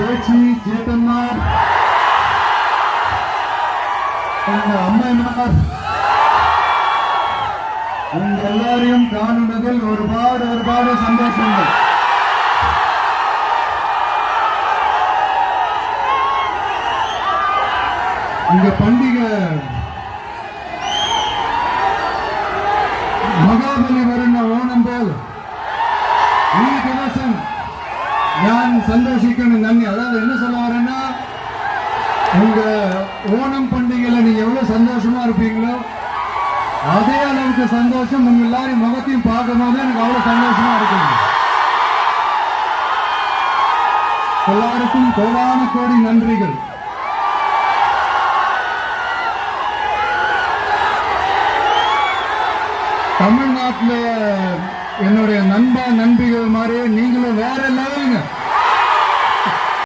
பேச்சு சேட்டன்மார், எங்க அம்மைமார், உங்க எல்லாரையும் காணுனதில் ஒருபாடு சந்தோஷங்கள். இந்த பண்டிகை മഹാബലി വരുന്ന ഓണം പോൽ ഈ ദിവസം ഞാൻ സന്തോഷിക്കണം. നന്ദി. அதாவது என்ன சொல்ல வரேன்னா, உங்க ஓணம் பண்டிகையில நீங்க எவ்வளவு சந்தோஷமா இருப்பீங்களோ அதே அளவுக்கு சந்தோஷம் உங்க எல்லாரும் முகத்தையும் பார்க்கும்போது எனக்கு அவ்வளவு சந்தோஷமா இருக்குங்க. எல்லாருக்கும் கோடான கோடி நன்றிகள். தமிழ்நாட்டில் என்னுடைய நண்பா நண்பிகள் மாதிரி நீங்களும் வேற லெவலுங்க.